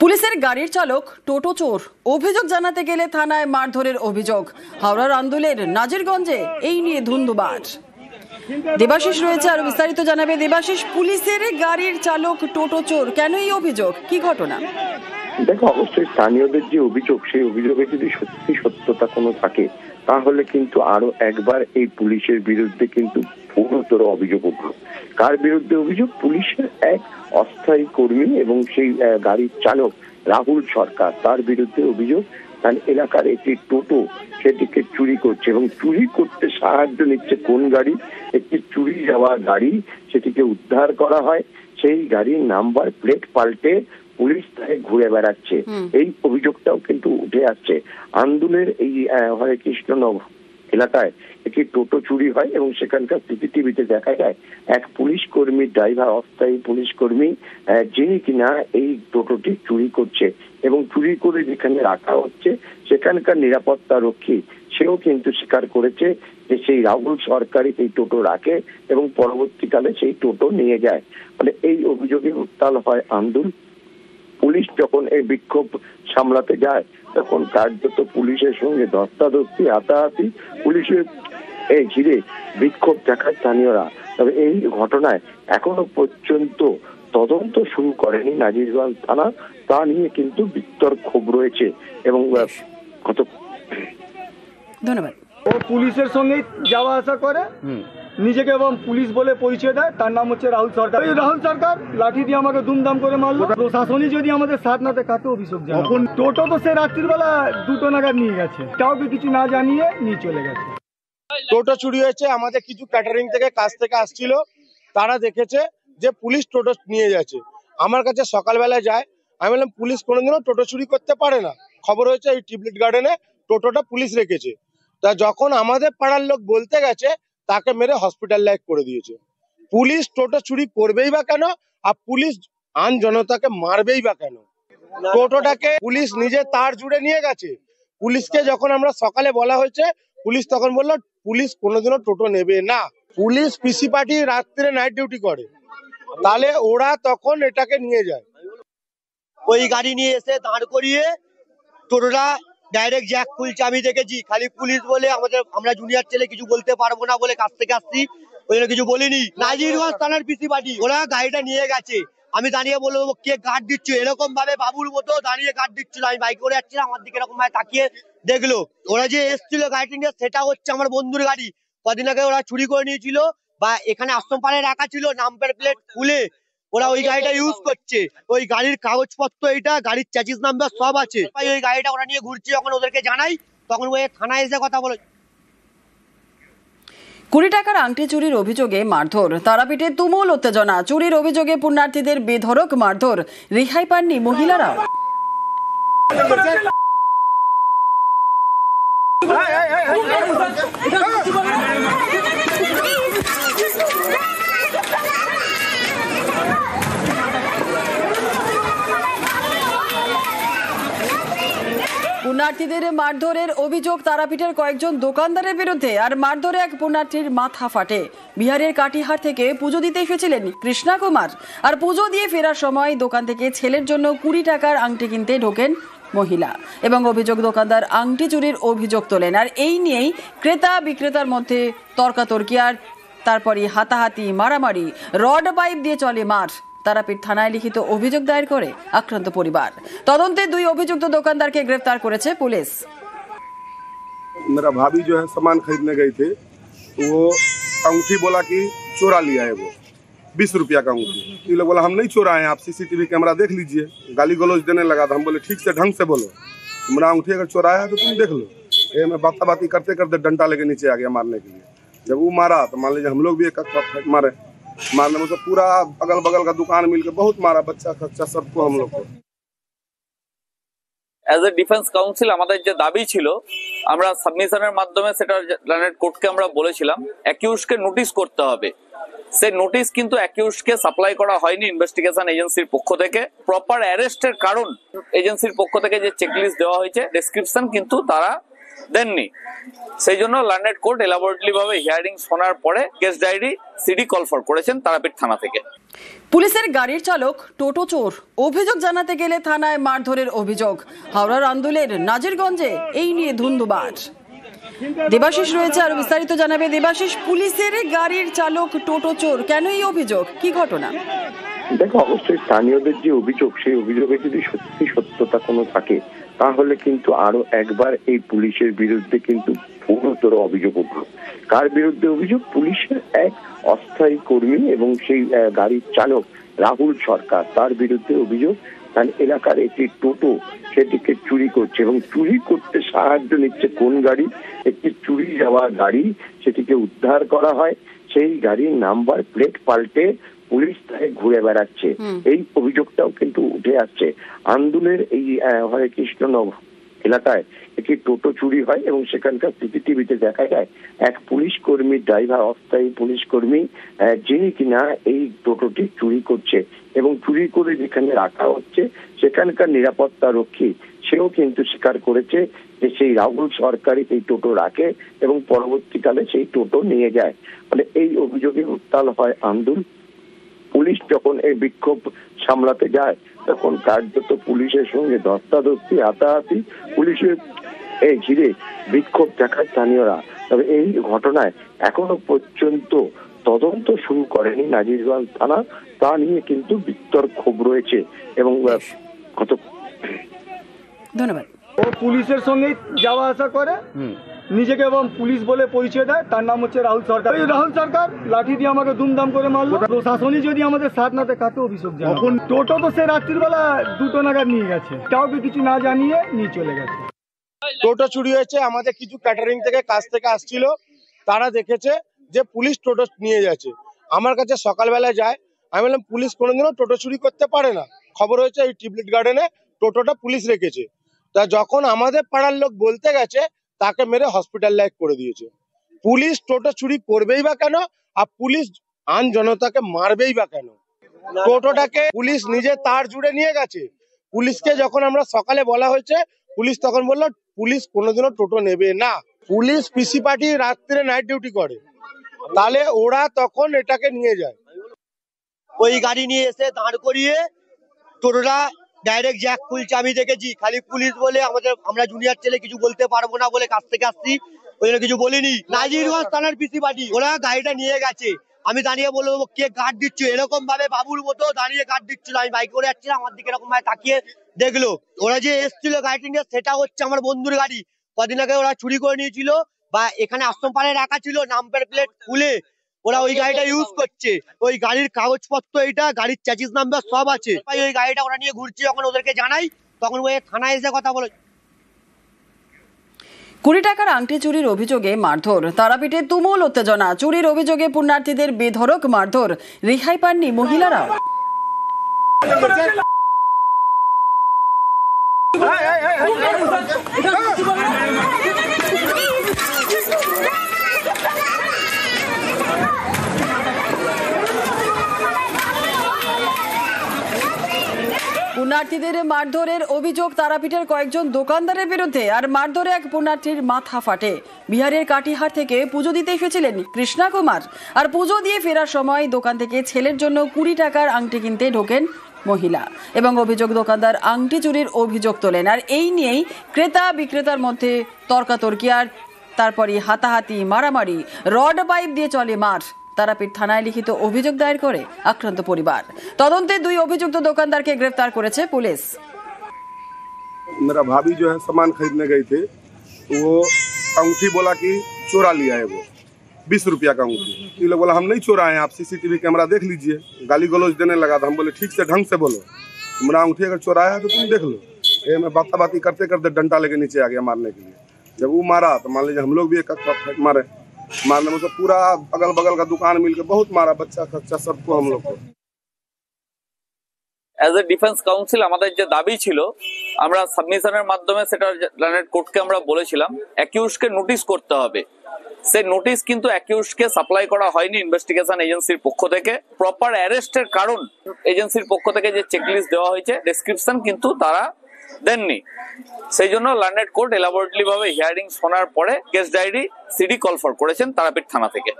পুলিশের গাড়ির চালক টোটো চোর, অভিযোগ জানাতে গেলে থানায় মারধরের অভিযোগ। হাওড়ার আন্দুলের নাজিরগঞ্জে এই নিয়ে ধুন্ধুমার। দেবাশিস রয়েছে, আরো বিস্তারিত জানাবে দেবাশিস। পুলিশের গাড়ির চালক টোটো চোর, কেন এই অভিযোগ, কি ঘটনা? দেখো, অবশ্যই স্থানীয়দের যে অভিযোগ, সেই অভিযোগে যদি সত্যি সত্যতা কোনো থাকে তাহলে কিন্তু আরো একবার এই পুলিশের বিরুদ্ধে কিন্তু গুরুতর অভিযোগ উঠল। কার বিরুদ্ধে অভিযোগ? পুলিশের এক অস্থায়ী কর্মী এবং সেই গাড়ির চালক রাহুল সরকার, তার বিরুদ্ধে অভিযোগ তার এলাকার একটি টোটো সেটিকে চুরি করছে এবং চুরি করতে সাহায্য নিচ্ছে কোন গাড়ি? একটি চুরি যাওয়া গাড়ি, সেটিকে উদ্ধার করা হয়, সেই গাড়ির নাম্বার প্লেট পাল্টে পুলিশ তাকে ঘুরে বেড়াচ্ছে। এই অভিযোগটাও কিন্তু উঠে আসছে। আন্দুলের এই হরে কৃষ্ণনগর এলাকায় একটি টোটো চুরি হয় এবং সেখানকার সিসিটিভিতে দেখা যায় এক পুলিশ কর্মী, ড্রাইভার, অস্থায়ী পুলিশ কর্মী, যিনি কিনা এই টোটোটি চুরি করছে এবং চুরি করে যেখানে রাখা হচ্ছে সেখানকার নিরাপত্তা রক্ষী সেও কিন্তু স্বীকার করেছে যে সেই রাহুল সরকারই এই টোটো রাখে এবং পরবর্তীকালে সেই টোটো নিয়ে যায়। মানে এই অভিযোগে উত্তাল হয় আন্দোলন। পুলিশ যখন এই বিক্ষোভ সামলাতে যায় তখন কার্যত পুলিশের সঙ্গে ধস্তাধস্তি, হাতাহাতি, পুলিশের এই ঘিরে বিক্ষোভ দেখায় স্থানীয়রা। তবে এই ঘটনায় এখনো পর্যন্ত তদন্ত শুরু করেনি নাজিরগঞ্জ থানা, তা নিয়ে কিন্তু বিস্তর ক্ষোভ রয়েছে এবং কত। ধন্যবাদ। ও পুলিশের সঙ্গে যাওয়া আসা করে, নিজেকে এবং পুলিশ বলে পরিচয় দেয়। তার নাম হচ্ছে রাহুল সরকার। এই রাহুল সরকার লাঠি দিয়ে আমাকে দুমদাম করে মারলো। প্রশাসনই যদি আমাদের সাথ না দেয় কাকে অভিযোগ জানাবো? এখন টোটো তো সে রাত্রিবেলা 2টো নাগাদ নিয়ে গেছে, কাউকে কিছু না জানিয়ে নিয়ে চলে গেছে। টোটো চুরি হয়েছে, আমাদের কিছু ক্যাটারিং থেকে কাজ থেকে আসছিল, তারা দেখেছে যে পুলিশ টোটো নিয়ে যাচ্ছে। আমার কাছে সকালবেলা যায়, আমি বললাম পুলিশ কোনোদিনও টোটো চুরি করতে পারে না। খবর হয়েছে এই টিউলিপ গার্ডেনে টোটোটা পুলিশ রেখেছে। তা যখন আমাদের পাড়ার লোক বলতে গেছে তাকে মেরে হসপিটালাইজ করে দিয়েছে। পুলিশ টোটো চুরি করবেই বা কেন, আর পুলিশ আইন জনতাকে মারবেই বা কেন? টোটোটাকে পুলিশ নিজে তার জুড়ে নিয়ে গেছে। পুলিশকে যখন আমরা সকালে বলা হয়েছে, পুলিশ তখন বললো পুলিশ কোনোদিনও টোটো নেবে না। পুলিশ পিসি পার্টি রাত্রে নাইট ডিউটি করে, তাহলে ওরা তখন এটাকে নিয়ে যায়। ওই গাড়ি নিয়ে এসে দাঁড় করিয়ে টোটোটা ডাইরেক্ট জ্যাক খুলছে। আমি দেখেছি, খালি পুলিশ বলে আমরা জুনিয়র ছেলে কিছু বলতে পারবো না বলে কাছ থেকে আসছি, ওই জন্য কিছু বলিনি। নাজিরগঞ্জ থানার পিসি পার্টি ওরা গাড়িটা নিয়ে গেছে। আমি দাঁড়িয়ে বলবো কে গার্ড দিচ্ছে, এরকম ভাবে বাবুর মতো দাঁড়িয়ে গার্ড দিচ্ছিল। আমি বাইক করে যাচ্ছিলাম, আমার দিকে এরকম ভাবে তাকিয়ে দেখলো। ওরা যে এসছিল গাড়িটা নিয়ে, সেটা হচ্ছে আমার বন্ধুর গাড়ি। কদিন আগে ওরা চুরি করে নিয়েছিল বা এখানে আশ্রম পাড়ায় রাখা ছিল, নাম্বার প্লেট খুলে ওরা ওই গাড়িটা ইউজ করছে। ওই গাড়ির কাগজপত্র, এইটা গাড়ির চ্যাসিস নাম্বার সব আছে। ওই গাড়িটা ওরা নিয়ে ঘুরছে, যখন ওদেরকে জানাই তখন ওই থানায় এসে কথা বলে। 20 টাকার আংটি চুরির অভিযোগে মারধর, তারাপীঠে তুমুল উত্তেজনা। চুরির অভিযোগে পুণ্যার্থীদের বেধড়ক মারধর, রেহাই পাননি মহিলারাও। পুণ্যার্থীদের মারধরের অভিযোগ তারাপীঠের কয়েকজন দোকানদারের বিরুদ্ধে। আর মারধরে এক পুণ্যার্থীর মাথা ফাটে। বিহারের কাটিহার থেকে পুজো দিতে এসেছিলেন কৃষ্ণা কুমার, আর পুজো দিয়ে ফেরার সময় দোকান থেকে ছেলের জন্য 20 টাকার আংটি কিনতে ঢোকেন মহিলা এবং অভিযোগ দোকানদার আংটি চুরির অভিযোগ তোলেন। আর এই নিয়েই ক্রেতা বিক্রেতার মধ্যে তর্কাতর্কি, আর তারপরই হাতাহাতি, মারামারি, রড পাইপ দিয়ে চলে মার। তারাপীঠ থানায় লিখিত অভিযোগ দায়ের করে আক্রান্ত পরিবার। তদন্তে 2 অভিযুক্ত দোকানদারকে গ্রেফতার করেছে পুলিশ। मेरा भाभी जो है सामान खरीदने गई थे, तो वो अंगूठी बोला कि चोरा लिया है वो 20 रुपया का अंगूठी। ये लोग बोला हम नहीं चोराए हैं, आप सीसीटीवी कैमरा देख लीजिए। गाली गलौज देने लगा था। हम बोले ठीक से ढंग से बोलो, मेरा अंगूठी अगर चोराया है तो तुम देख लो। ये मैं बाती करते करते डंडा लेके नीचे आ गया मारने के लिए। जब वो मारा तो मान लीजिए हम लोग भी एक मारे। मारने में तो पूरा अगल बगल का दुकान मिलके बहुत मारा, बच्चा खच्चा सबको, हम लोग को। এজ এ ডিফেন্স কাউন্সিল আমাদের যে দাবি ছিল, আমরা সাবমিশনের মাধ্যমে সেটা ল্যান্ড কোর্টকে আমরা বলেছিলাম অ্যাকিউজকে নোটিশ করতে হবে। সেই নোটিশ কিন্তু অ্যাকিউজকে সাপ্লাই করা হয়নি ইনভেস্টিগেশন এজেন্সির পক্ষ থেকে। প্রপার অ্যারেস্টের কারণ এজেন্সির পক্ষ থেকে যে চেকলিস্ট দেওয়া হয়েছে, ডেসক্রিপশন কিন্তু তারা দেননি। সেই জন্য লার্নেড কোর্ট এলাবোরেটলি ভাবে হিয়ারিং শোনার পরে case diary CD call for করেছেন তারাপীঠ থানা থেকে। পুলিশের গাড়ির চালক টোটো চোর, অভিযোগ জানাতে গেলে থানায় মারধরের অভিযোগ। হাওড়ার আন্দুলের নাজিরগঞ্জে এই নিয়ে ধুন্ধুমার। দেবাশিস রয়েছে, আরো বিস্তারিত জানাবে। দেবাশিস, পুলিশের গাড়ির চালক টোটো চোর, কেন এই অভিযোগ, কি ঘটনা? দেখো, অবশ্যই স্থানীয়দের যে অভিযোগ, সেই অভিযোগে যদি সত্যি সত্যতা কোনো থাকে তাহলে কিন্তু আরো একবার এই পুলিশের বিরুদ্ধে কিন্তু গুরুতর অভিযোগ উঠল। কার বিরুদ্ধে অভিযোগ? পুলিশের এক অস্থায়ী কর্মী এবং সেই গাড়ির চালক রাহুল সরকার, তার বিরুদ্ধে অভিযোগ তার এলাকার একটি টোটো সেটিকে চুরি করছে এবং চুরি করতে সাহায্য নিচ্ছে কোন গাড়ি? একটি চুরি যাওয়া গাড়ি, সেটিকে উদ্ধার করা হয়। সেই গাড়ির নাম্বার প্লেট পাল্টে পুলিশ তাকে ঘুরে বেড়াচ্ছে, এই অভিযোগটাও কিন্তু উঠে আসছে। আন্দুলের এই হরে কৃষ্ণনগর এলাকায় একটি টোটো চুরি হয় এবং সেখানকার সিসিটিভিতে দেখা যায় এক পুলিশ কর্মী, ড্রাইভার, অস্থায়ী পুলিশ কর্মী, যিনি কিনা এই টোটোটি চুরি করছে এবং চুরি করে যেখানে রাখা হচ্ছে সেখানকার নিরাপত্তা রক্ষী সেও কিন্তু স্বীকার করেছে যে সেই রাহুল সরকারই এই টোটো রাখে এবং পরবর্তীকালে সেই টোটো নিয়ে যায়। মানে এই অভিযোগে উত্তাল হয় আন্দোলন। পুলিশ যখন এই বিক্ষোভ সামলাতে যায় তখন কার্যত পুলিশের সঙ্গে ধস্তাধস্তি, হাতাহাতি, পুলিশের এই ঘিরে বিক্ষোভ দেখায় স্থানীয়রা। তবে এই ঘটনায় এখনো পর্যন্ত তদন্ত শুরু করেনি নাজিরগঞ্জ থানা, তা নিয়ে কিন্তু বিস্তর ক্ষোভ রয়েছে এবং ধন্যবাদ। ও পুলিশের সঙ্গে যাওয়া আসা করে, নিজেকে এবং পুলিশ বলে পরিচয় দেয়। তার নাম হচ্ছে রাহুল সরকার। এই রাহুল সরকার লাঠি দিয়ে আমাকে দুমদাম করে মারলো। প্রশাসনই যদি আমাদের সাথ না দেয় কাকে অভিযোগ জানাবো? এখন টোটো তো সে রাত্রিবেলা 2টো নাগাদ নিয়ে গেছে, কাউকে কিছু না জানিয়ে নিয়ে চলে গেছে। টোটো চুরি হয়েছে, আমাদের কিছু ক্যাটারিং থেকে কাজ থেকে আসছিল, তারা দেখেছে যে পুলিশ টোটো নিয়ে যাচ্ছে। আমার কাছে সকালবেলা যায়, আমি বললাম পুলিশ কোনোদিনও টোটো চুরি করতে পারে না। খবর হয়েছে এই টিউলিপ গার্ডেনে টোটোটা পুলিশ রেখেছে। তা যখন আমাদের পাড়ার লোক বলতে গেছে তাকে মেরে হসপিটালাইজ করে দিয়েছে। পুলিশ টোটো চুরি করবেই বা কেন, আর পুলিশ আইন জনতাকে মারবেই বা কেন? টোটোটাকে পুলিশ নিজে তার জুড়ে নিয়ে গেছে। পুলিশকে যখন আমরা সকালে বলা হয়েছে, পুলিশ তখন বললো পুলিশ কোনোদিনও টোটো নেবে না। পুলিশ পিসি পার্টি রাত্রে নাইট ডিউটি করে, তাহলে ওরা তখন এটাকে নিয়ে যায়। ওই গাড়ি নিয়ে এসে দাঁড় করিয়ে টোটোটা ডাইরেক্ট জ্যাক খুলছে, আমি দেখেছি। খালি পুলিশ বলে আমরা জুনিয়র ছেলে কিছু বলতে পারবো না বলে কাছ থেকে আসছি, ওই জন্য কিছু বলিনি। নাজিরগঞ্জ থানার পিসি পার্টি ওরা গাড়িটা নিয়ে গেছে। আমি দাঁড়িয়ে বলবো কে গার্ড দিচ্ছে, এরকম ভাবে বাবুর মতো দাঁড়িয়ে গার্ড দিচ্ছিল। আমি বাইক করে যাচ্ছিলাম, আমার দিকে এরকম ভাবে তাকিয়ে দেখলো। ওরা যে এসছিল গাড়িটা নিয়ে, সেটা হচ্ছে আমার বন্ধুর গাড়ি। কদিন আগে ওরা চুরি করে নিয়েছিল, বা এখানে আশ্রম পাড়ায় রাখা ছিল, নাম্বার প্লেট খুলে ওরা ওই গাড়িটা ইউজ করছে। ওই গাড়ির কাগজপত্র, এইটা গাড়ির চ্যাসিস নাম্বার সব আছে। ওই গাড়িটা ওরা নিয়ে ঘুরছে, যখন ওদেরকে জানাই তখন ওই থানায় এসে কথা বলে। 20 টাকার আংটি চুরির অভিযোগে মারধর, তারাপীঠে তুমুল উত্তেজনা। চুরির অভিযোগে পুণ্যার্থীদের বেধড়ক মারধর, রেহাই পাননি মহিলারাও। পুণ্যার্থীদের মারধরের অভিযোগ তারাপীঠের কয়েকজন দোকানদারের বিরুদ্ধে। আর মারধরে এক পুণ্যার্থীর মাথা ফাটে। বিহারের কাটিহার থেকে পুজো দিতে এসেছিলেন কৃষ্ণা কুমার, আর পুজো দিয়ে ফেরার সময় দোকান থেকে ছেলের জন্য 20 টাকার আংটি কিনতে ঢোকেন মহিলা এবং অভিযোগ দোকানদার আংটি চুরির অভিযোগ তোলেন। আর এই নিয়েই ক্রেতা বিক্রেতার মধ্যে তর্কাতর্কি, আর তারপরে হাতাহাতি, মারামারি, রড পাইপ দিয়ে চলে মার। তারাপীঠ থানায় লিখিত অভিযোগ দায়ের করে আক্রান্ত পরিবার। তদন্তে 2 অভিযুক্ত দোকানদারকে গ্রেফতার করেছে পুলিশ। मेरा भाभी जो है सामान खरीदने गए थे, तो वो अंगूठी बोला कि चोरा लिया है, वो 20 रुपया का अंगूठी। ये लोग बोला हम नहीं चोराए हैं, आप सीसीटीवी कैमरा देख लीजिए। गाली गलौज देने लगा था। हम बोले ठीक से ढंग से बोलो, मेरा अंगूठी अगर चोराया है तो तुम देख लो। ये मैं बाती करते करते डंडा लेके नीचे आ गया मारने के लिए। जब वो मारा तो मान लीजिए हम लोग भी एक मारे। मारने में तो पूरा अगल बगल का दुकान मिलकर बहुत मारा, बच्चा खच्चा सबको, हम लोग को। অ্যাজ এ ডিফেন্স কাউন্সিল আমাদের যে দাবি ছিল, আমরা সাবমিশনের মাধ্যমে সেটা লার্নেড কোর্টকে আমরা বলেছিলাম অ্যাকিউজকে নোটিশ করতে হবে। সেই নোটিশ কিন্তু অ্যাকিউজকে সাপ্লাই করা হয়নি ইনভেস্টিগেশন এজেন্সির পক্ষ থেকে। প্রপার অ্যারেস্টের কারণ এজেন্সির পক্ষ থেকে যে চেকলিস্ট দেওয়া হয়েছে, ডেসক্রিপশন কিন্তু তারা দেননি। সেই জন্য লার্নেড কোর্ট এলাবোরেটলি ভাবে হিয়ারিং শোনার পরে case diary CD call for করেছেন তারাপীঠ থানা থেকে।